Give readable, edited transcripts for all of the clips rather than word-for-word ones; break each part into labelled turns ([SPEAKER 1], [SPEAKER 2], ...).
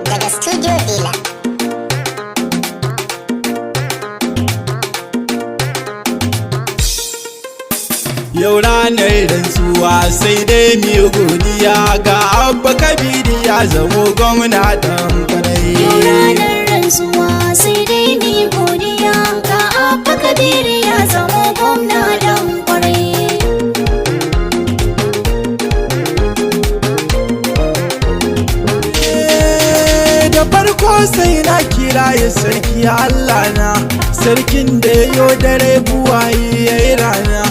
[SPEAKER 1] Daga Studio Dila.
[SPEAKER 2] Yau ranar rantsuwa sai dai mu godiya ga Abba Kabiru ya zamo gwamna dan kwarai.
[SPEAKER 3] Yau ranar rantsuwa sai dai mu godiya ga Abba Kabiru ya zamo gwamna dan kwarai.
[SPEAKER 2] Da farko sai na kira ya sarki Allah na, sarkin da yo dare buwaye yayi rana.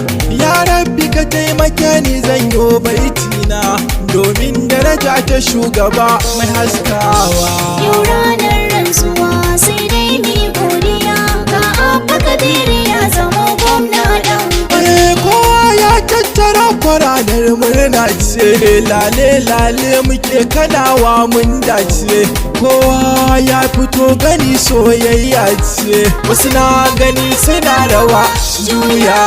[SPEAKER 2] Ya rabbi ka taimake ni zan yo baitina, domin daraja ta shugaba mai haskawa.
[SPEAKER 3] Yau ranar rantsuwa sai dai mu godiya ga Abba Kabiru ya zamo gwamna dan kwarai.
[SPEAKER 2] Kowa ya tattara kwaranar murna ce, lale lale muke kanawa mun dace. Kowa ya fito gani soyayya ce, wasu na gani suna rawa juya.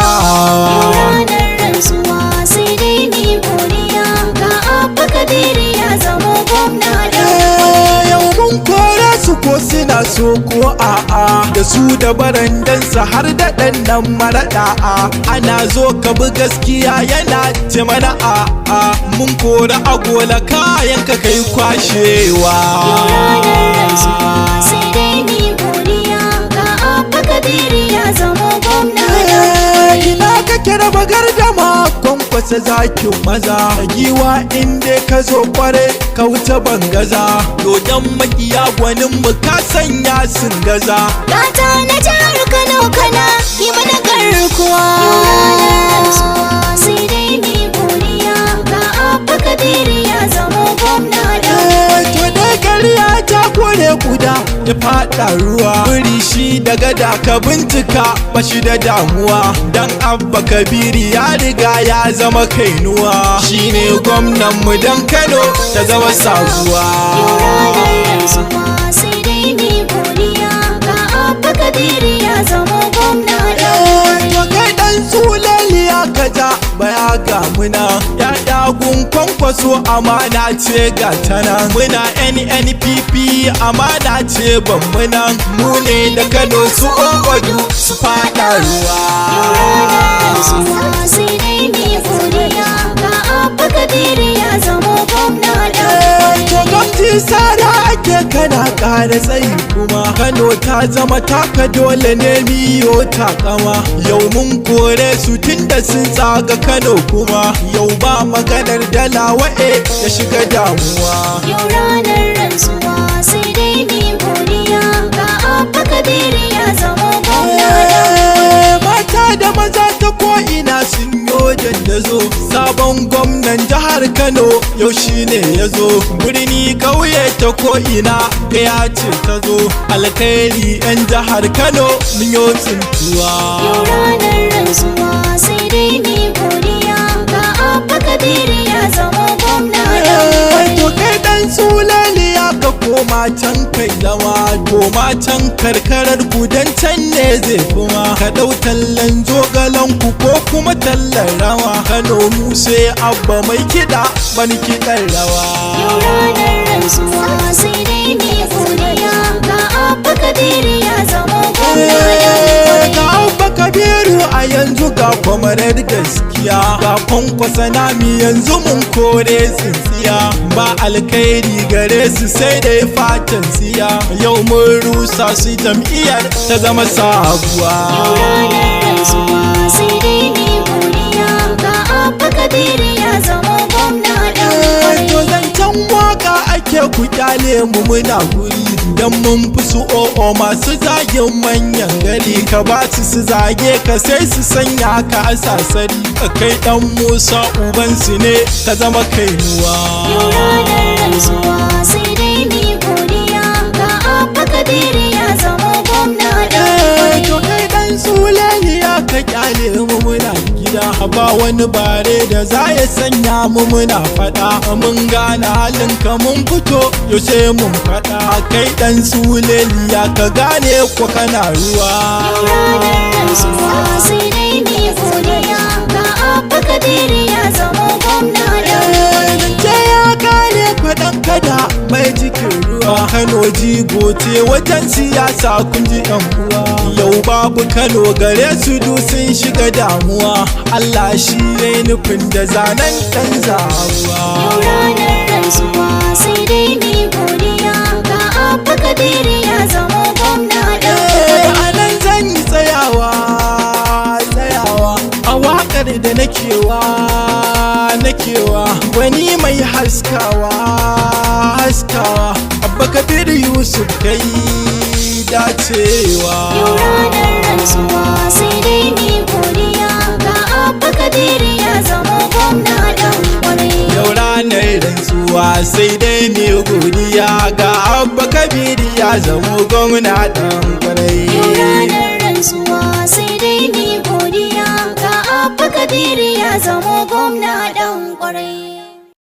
[SPEAKER 3] Yau ranar rantsuwa sai dai mu godiya ga Abba Kabiru ya zamo gwamna dan kwarai.
[SPEAKER 2] Yau mun kore su ko suna so ko a'a, da su da barandansa har da ɗannan maraɗa'a. Ana zo ka bi gaskiya yana ce mana a'a, mun kore agola kayan ka kai kwashewa.
[SPEAKER 3] Yau ranar rantsuwa sai dai mu godiya ga Abba Kabiru ya zamo gwamna dan kwarai.
[SPEAKER 2] Ina kake raba gardama kwankwasa zakin maza, giwa inda ka zo kware ka wuce bangaza. Dodon makiya gwanin mu ka sanya sun gaza.
[SPEAKER 3] Gata na jihar Kano kana yi mana garkuwa. Yau ranar rantsuwa sai dai mu godiya ga Abba Kabiru ya zamo gwamna dan kwarai.
[SPEAKER 2] To dai ƙarya ta kore guda ya faɗa ruwa, wuri shi daga da ka bincika ba shi da damuwa. Dan Abba Kabiru ya riga ya zama kainuwa, shine gwamnan mu dan Kano ta zama sabuwa.
[SPEAKER 3] Yau ranar rantsuwa sai dai mu godiya ga Abba Kabiru ya zamo gwamna dan kwarai.
[SPEAKER 2] To kai dan sulaliya ka ja baya ga muna, ya dagun kwankwaso amana ce ga tana. Muna NNPP amana ce ban muna, mu ne da Kano su Ombadu su fada ruwa.
[SPEAKER 3] Yau ranar rantsuwa sai dai mu godiya ga Abba Kabiru ya zamo gwamna dan kwarai.
[SPEAKER 2] To gwamnati sara ake kana ƙara tsayi kuma, Kano ta zama taka dole ne miyo takama. Yau mun kore su tunda sun tsaga Kano kuma, yau ba maganar dala wa'e ya shiga damuwa.
[SPEAKER 3] Yau ranar rantsuwa sai dai mu godiya ga Abba Kabiru ya zamo gwamna dan kwarai.
[SPEAKER 2] Mata da maza ta ko'ina sun yo dandazo, sabon gwamnan jihar Kano yau shine ya zo. Birni ƙauye ta ko'ina ya ce ta zo, alkhairi 'yan jihar Kano mun yo tsintuwa.
[SPEAKER 3] Yau ranar rantsuwa sai dai mu godiya ga Abba Kabiru ya zamo gwamna dan kwarai.
[SPEAKER 2] To kai dan sulaliya ka koma can kai zama, koma can karkarar gudan can ne zai kuma. Ka ɗau tallan zogalan ku ko kuma tallan rawa, Kano mu sai Abba mai kiɗa bani kiɗan rawa.
[SPEAKER 3] Yau ranar rantsuwa sai dai mu godiya ga Abba Kabiru ya zamo gwamna dan kwarai.
[SPEAKER 2] Ga Abba Kabiru a yanzu ga kwamarar gaskiya, ga kwankwasa nami yanzu mun kore tsintsiya. Ba alkhairi gare su sai dai fatan siya, yau mun rusa su jam'iyyar ta zama sabuwa.
[SPEAKER 3] Yau ranar rantsuwa sai dai mu godiya ga Abba Kabiru ya zamo gwamna dan kwarai.
[SPEAKER 2] To zancen waka ake ku kyale mu muna guri, dan mun fi su o'o masu zagin manyan gari. Ka ba su zage ka sai su sanya ka a sasari, kai dan Musa ubansu ne ka zama kainuwa.
[SPEAKER 3] Yau ranar rantsuwa sai dai mu godiya ga Abba Kabiru ya zamo gwamna dan kwarai.
[SPEAKER 2] To kai dan sulaliya ka kyale mu muna gida, ba wani bare da za ya sanya mu muna fada. Mun gane halin ka mun fito yau sai mun fada, kai dan sulaliya ka gane ko kana ruwa.
[SPEAKER 3] Yau ranar rantsuwa sai dai mu godiya Kabiru ya zamo gwamna dan kwarai.
[SPEAKER 2] Zance ya kare kwaɗan kada mai cikin ruwa. Kano jigo ce wajen siyasa kun ji yan uwa. Yau babu Kano gare su du sun shiga damuwa. Allah shi ya nufin da zanen ɗan zabuwa.
[SPEAKER 3] Yau ranar rantsuwa sai dai mai godiya ga Abba Kabiru ya zamo gwamna dan kwarai.
[SPEAKER 2] A nan zan yi tsayawa a waƙar da nakewa wani mai haskawa Abba Kabiru Yusuf kai dacewa.
[SPEAKER 3] Yau ranar rantsuwa sai dai mai godiya ga Abba Kabiru ya zamo gwamna dan kwarai.
[SPEAKER 2] Yau ranar rantsuwa sai dai mai godiya ga Abba Kabiru ya zamo gwamna dan kwarai.
[SPEAKER 3] Yau ranar rantsuwa sai dai mai godiya ga Abba Kabiru ya zamo gwamna dan kwarai.